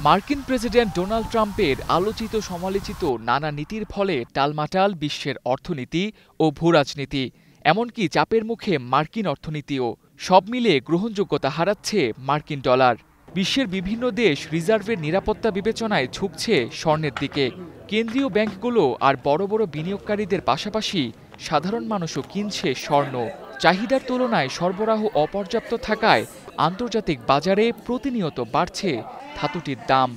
মার্কিন president Donald ট্রাম্পের আলোচিত সমালোচিত নানা নীতির ফলে টালমাটাল বিশ্বের অর্থনীতি ও ভূরাজনীতি, এমনকি চাপের মুখে মার্কিন অর্থনীতিও। সব মিলিয়ে গ্রহণযোগ্যতা হারাচ্ছে মার্কিন ডলার। বিশ্বের বিভিন্ন দেশ রিজার্ভের নিরাপত্তা বিবেচনায় ঝুঁকছে স্বর্ণের দিকে। কেন্দ্রীয় ব্যাংকগুলো আর বড় বড় বিনিয়োগকারীদের পাশাপাশি সাধারণ মানুষও কিনছে স্বর্ণ। চাহিদার তুলনায় সরবরাহ অপর্যাপ্ত থাকায় আন্তর্জাতিক বাজারে প্রতিনিয়ত বাড়ছে ধাতুটির দাম।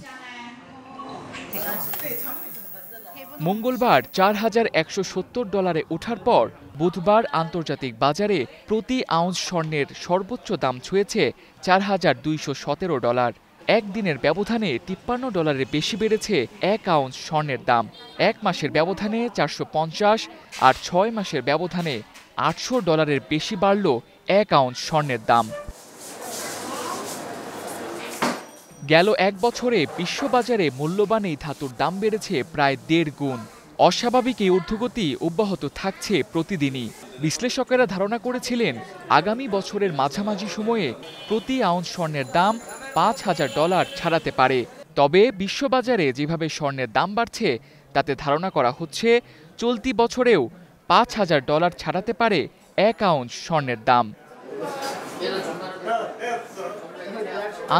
মঙ্গলবার $৪,১৭০ ওঠার পর বুধবার আন্তর্জাতিক বাজারে প্রতি আউন্স স্বর্ণের সর্বোচ্চ দাম ছুঁয়েছে $৪,২১৭। একদিনের ব্যবধানে $৫৩ বেশি বেড়েছে ১ আউন্স স্বর্ণের দাম। এক মাসের ব্যবধানে ৪৫০ আর ৬ মাসের ব্যবধানে $৮০০ বেশি বাড়ল ১ আউন্স স্বর্ণের দাম। গেল এক বছরে বিশ্ববাজারে মূল্যবান এই ধাতুর দাম বেড়েছে প্রায় ১.৫ গুণ। অস্বাভাবিক এই ঊর্ধ্বগতি অব্যাহত থাকছে প্রতিদিনই। বিশ্লেষকেরা ধারণা করেছিলেন আগামী বছরের মাঝামাঝি সময়ে প্রতি আউন্স স্বর্ণের দাম $৫,০০০ ছাড়াতে পারে। তবে বিশ্ববাজারে যেভাবে স্বর্ণের দাম বাড়ছে তাতে ধারণা করা হচ্ছে চলতি বছরেও $৫,০০০ ছাড়াতে পারে ১ আউন্স স্বর্ণের দাম।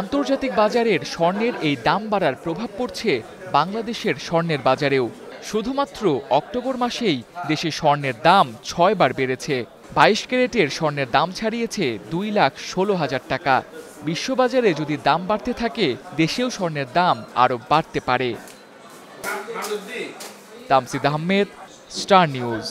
আন্তর্জাতিক বাজারের স্বর্ণের এই দাম বাড়ার প্রভাব পড়ছে বাংলাদেশের স্বর্ণের বাজারেও। শুধুমাত্র অক্টোবর মাসেই দেশে স্বর্ণের দাম ৬ বার বেড়েছে। ২২ ক্যারেটের স্বর্ণের দাম ছাড়িয়েছে ২,১৬,০০০ টাকা। বিশ্ববাজারে যদি দাম বাড়তে থাকে, দেশেও স্বর্ণের দাম আরও বাড়তে পারে। Tamsid Ahmed, star news.